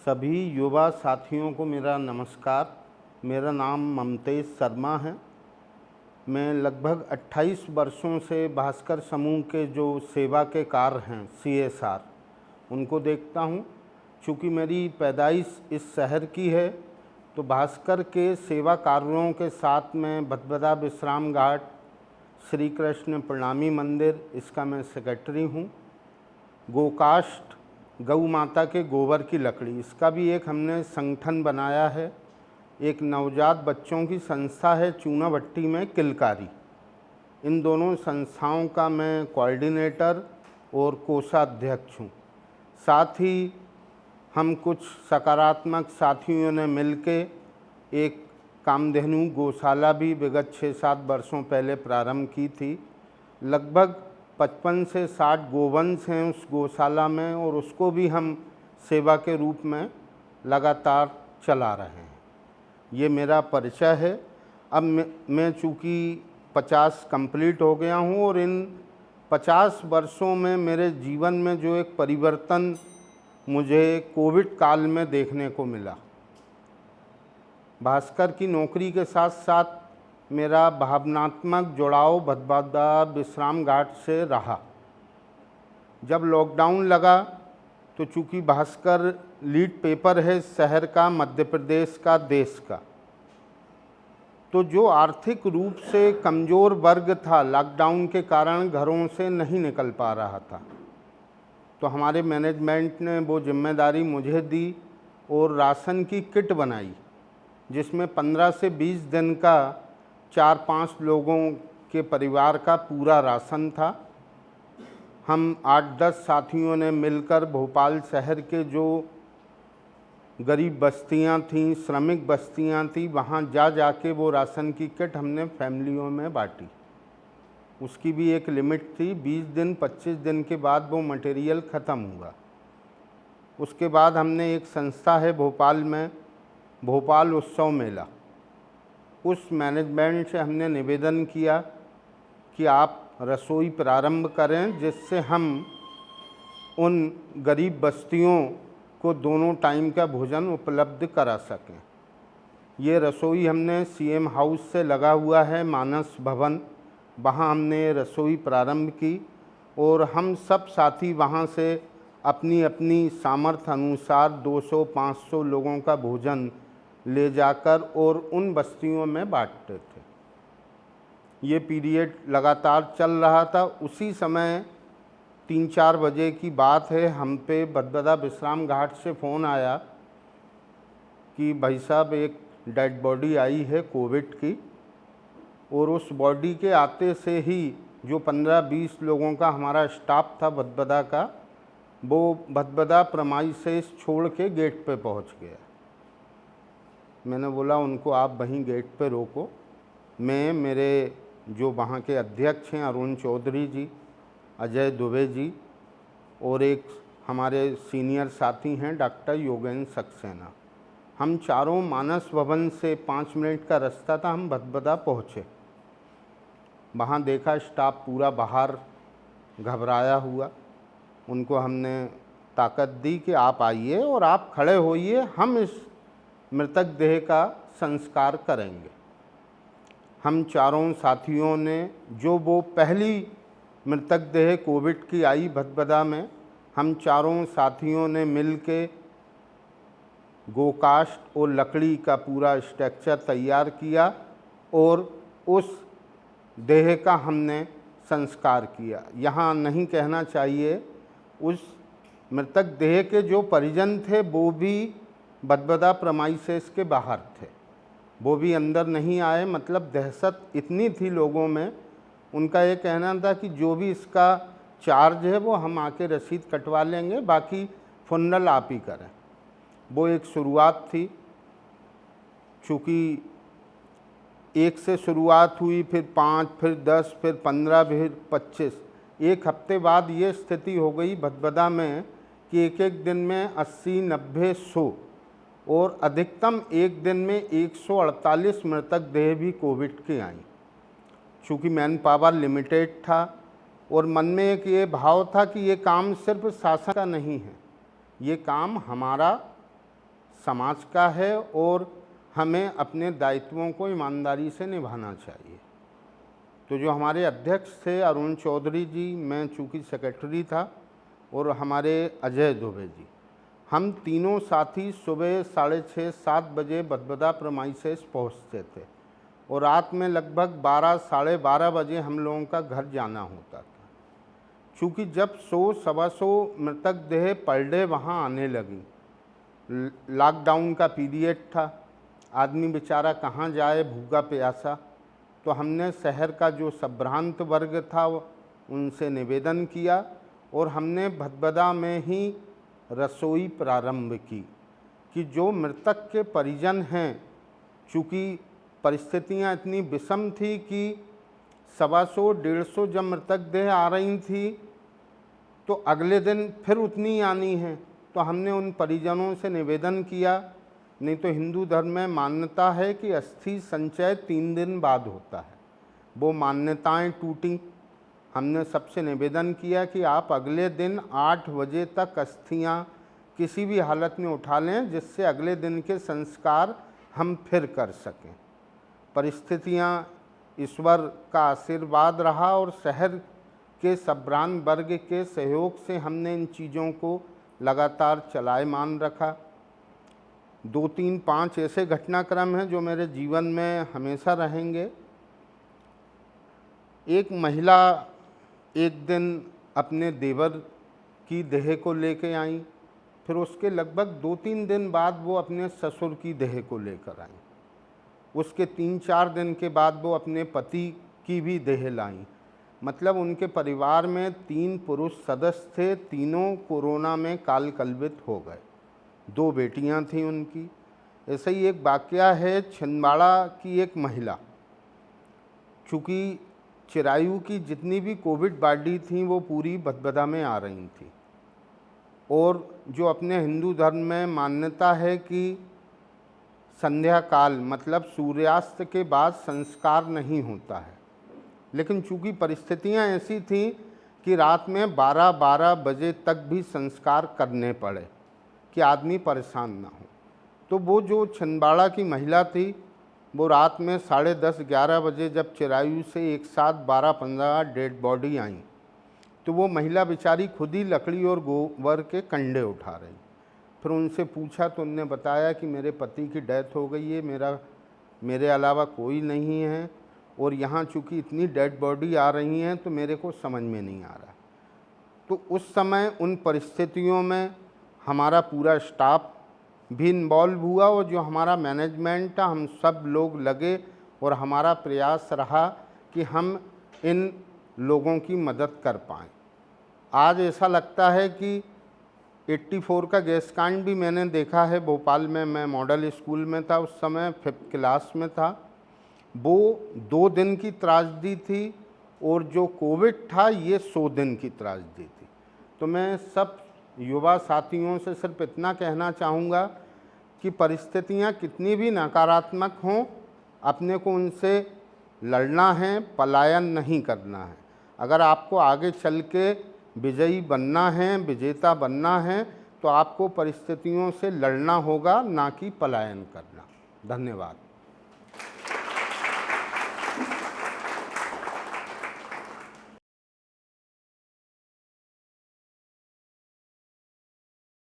सभी युवा साथियों को मेरा नमस्कार। मेरा नाम ममतेज शर्मा है। मैं लगभग 28 वर्षों से भास्कर समूह के जो सेवा के कार्य हैं CSR उनको देखता हूं। चूँकि मेरी पैदाइश इस शहर की है तो भास्कर के सेवा कार्यों के साथ में भदभदा विश्राम घाट, श्री कृष्ण प्रणामी मंदिर, इसका मैं सेक्रेटरी हूँ। गोकाष्ठ गौ माता के गोबर की लकड़ी, इसका भी एक हमने संगठन बनाया है। एक नवजात बच्चों की संस्था है चूनाभट्टी में किलकारी। इन दोनों संस्थाओं का मैं कोऑर्डिनेटर और कोषाध्यक्ष हूँ। साथ ही हम कुछ सकारात्मक साथियों ने मिलके एक कामधेनु गौशाला भी विगत 6-7 वर्षों पहले प्रारंभ की थी। लगभग 55 से 60 गोवंश हैं उस गौशाला में और उसको भी हम सेवा के रूप में लगातार चला रहे हैं। ये मेरा परिचय है। अब मैं चूँकि 50 कंप्लीट हो गया हूँ और इन 50 वर्षों में मेरे जीवन में जो एक परिवर्तन मुझे कोविड काल में देखने को मिला, भास्कर की नौकरी के साथ साथ मेरा भावनात्मक जुड़ाव भदभदा विश्राम घाट से रहा। जब लॉकडाउन लगा तो चूँकि भास्कर लीड पेपर है शहर का, मध्य प्रदेश का, देश का, तो जो आर्थिक रूप से कमज़ोर वर्ग था लॉकडाउन के कारण घरों से नहीं निकल पा रहा था, तो हमारे मैनेजमेंट ने वो जिम्मेदारी मुझे दी और राशन की किट बनाई जिसमें 15 से 20 दिन का 4-5 लोगों के परिवार का पूरा राशन था। हम 8-10 साथियों ने मिलकर भोपाल शहर के जो गरीब बस्तियां थीं, श्रमिक बस्तियां थीं, वहां जा के वो राशन की किट हमने फैमिलियों में बांटी। उसकी भी एक लिमिट थी, 20 दिन 25 दिन के बाद वो मटेरियल ख़त्म हुआ। उसके बाद हमने एक संस्था है भोपाल में, भोपाल उत्सव मेला, उस मैनेजमेंट से हमने निवेदन किया कि आप रसोई प्रारंभ करें जिससे हम उन गरीब बस्तियों को दोनों टाइम का भोजन उपलब्ध करा सकें। ये रसोई हमने CM हाउस से लगा हुआ है मानस भवन, वहाँ हमने रसोई प्रारंभ की और हम सब साथी वहाँ से अपनी अपनी सामर्थ्य अनुसार 200-500 लोगों का भोजन ले जाकर और उन बस्तियों में बांटते थे। ये पीरियड लगातार चल रहा था। उसी समय 3-4 बजे की बात है, हम पे भदभदा विश्राम घाट से फ़ोन आया कि भाई साहब एक डेड बॉडी आई है कोविड की, और उस बॉडी के आते से ही जो 15-20 लोगों का हमारा स्टाफ था भदभदा का, वो भदभदा प्रेमाइसेस छोड़ के गेट पे पहुंच गया। मैंने बोला उनको आप वहीं गेट पे रोको। मैं, मेरे जो वहाँ के अध्यक्ष हैं अरुण चौधरी जी, अजय दुबे जी और एक हमारे सीनियर साथी हैं डॉक्टर योगेंद्र सक्सेना, हम चारों मानस भवन से 5 मिनट का रास्ता था, हम भदभदा पहुँचे। वहाँ देखा स्टाफ पूरा बाहर घबराया हुआ। उनको हमने ताकत दी कि आप आइए और आप खड़े होइए, हम इस मृतक देह का संस्कार करेंगे। हम चारों साथियों ने, जो वो पहली मृतक देह कोविड की आई भदभदा में, हम चारों साथियों ने मिलके गोकाष्ठ और लकड़ी का पूरा स्ट्रक्चर तैयार किया और उस देह का हमने संस्कार किया। यहाँ नहीं कहना चाहिए, उस मृतक देह के जो परिजन थे वो भी भदभदा प्रेमाइसेस के बाहर थे, वो भी अंदर नहीं आए। मतलब दहशत इतनी थी लोगों में। उनका ये कहना था कि जो भी इसका चार्ज है वो हम आके रसीद कटवा लेंगे, बाकी फुनरल आप ही करें। वो एक शुरुआत थी। चूँकि 1 से शुरुआत हुई, फिर 5, फिर 10, फिर 15, फिर 25। एक हफ्ते बाद ये स्थिति हो गई भदभदा में कि एक दिन में 80, 90, 100 और अधिकतम एक दिन में 148 मृतक देह भी कोविड की आई। चूँकि मैन पावर लिमिटेड था और मन में एक ये भाव था कि ये काम सिर्फ शासन का नहीं है, ये काम हमारा समाज का है और हमें अपने दायित्वों को ईमानदारी से निभाना चाहिए। तो जो हमारे अध्यक्ष थे अरुण चौधरी जी, मैं चूँकि सेक्रेटरी था, और हमारे अजय दुबे जी, हम तीनों साथी सुबह 6:30-7 बजे बदबदा प्रेमाइसेस पहुँचते थे और रात में लगभग 12 साढ़े 12 बजे हम लोगों का घर जाना होता था। चूँकि जब 100-125 मृतक देह पर डे वहाँ आने लगी, लॉकडाउन का पीरियड था, आदमी बेचारा कहाँ जाए भूखा प्यासा, तो हमने शहर का जो संभ्रांत वर्ग था उनसे निवेदन किया और हमने भदबदा में ही रसोई प्रारंभ की कि जो मृतक के परिजन हैं, चूँकि परिस्थितियां इतनी विषम थी कि 125-150 जब मृतक देह आ रही थी तो अगले दिन फिर उतनी आनी है, तो हमने उन परिजनों से निवेदन किया, नहीं तो हिंदू धर्म में मान्यता है कि अस्थि संचय 3 दिन बाद होता है। वो मान्यताएं टूटी। हमने सबसे निवेदन किया कि आप अगले दिन 8 बजे तक अस्थियां किसी भी हालत में उठा लें, जिससे अगले दिन के संस्कार हम फिर कर सकें। परिस्थितियां ईश्वर का आशीर्वाद रहा और शहर के संभ्रांत वर्ग के सहयोग से हमने इन चीज़ों को लगातार चलायमान रखा। 2, 3, 5 ऐसे घटनाक्रम हैं जो मेरे जीवन में हमेशा रहेंगे। एक महिला एक दिन अपने देवर की देह को लेके आई, फिर उसके लगभग 2-3 दिन बाद वो अपने ससुर की देह को लेकर आई। उसके 3-4 दिन के बाद वो अपने पति की भी देह लाई। मतलब उनके परिवार में 3 पुरुष सदस्य थे, तीनों कोरोना में काल कलवित हो गए। 2 बेटियां थीं उनकी। ऐसे ही एक वाकया है छिंदवाड़ा की एक महिला, चूँकि चिरायू की जितनी भी कोविड बाडी थी वो पूरी भदबदा में आ रही थी, और जो अपने हिंदू धर्म में मान्यता है कि संध्या काल मतलब सूर्यास्त के बाद संस्कार नहीं होता है, लेकिन चूँकि परिस्थितियां ऐसी थीं कि रात में 12-12 बजे तक भी संस्कार करने पड़े कि आदमी परेशान ना हो, तो वो जो छिंदवाड़ा की महिला थी वो रात में 10:30-11 बजे जब चिरायू से एक साथ 12-15 डेड बॉडी आई, तो वो महिला बेचारी खुद ही लकड़ी और गोबर के कंडे उठा रही। फिर उनसे पूछा तो उनने बताया कि मेरे पति की डेथ हो गई है, मेरे अलावा कोई नहीं है, और यहाँ चूँकि इतनी डेड बॉडी आ रही हैं तो मेरे को समझ में नहीं आ रहा। तो उस समय उन परिस्थितियों में हमारा पूरा स्टाफ भी इन्वॉल्व हुआ और जो हमारा मैनेजमेंट था, हम सब लोग लगे और हमारा प्रयास रहा कि हम इन लोगों की मदद कर पाएँ। आज ऐसा लगता है कि 84 का गैस कांड भी मैंने देखा है भोपाल में। मैं मॉडल स्कूल में था उस समय, 5th क्लास में था। वो 2 दिन की त्रासदी थी और जो कोविड था ये 100 दिन की त्रासदी थी। तो मैं सब युवा साथियों से सिर्फ इतना कहना चाहूँगा कि परिस्थितियाँ कितनी भी नकारात्मक हों, अपने को उनसे लड़ना है, पलायन नहीं करना है। अगर आपको आगे चल के विजयी बनना है, विजेता बनना है, तो आपको परिस्थितियों से लड़ना होगा, ना कि पलायन करना। धन्यवाद।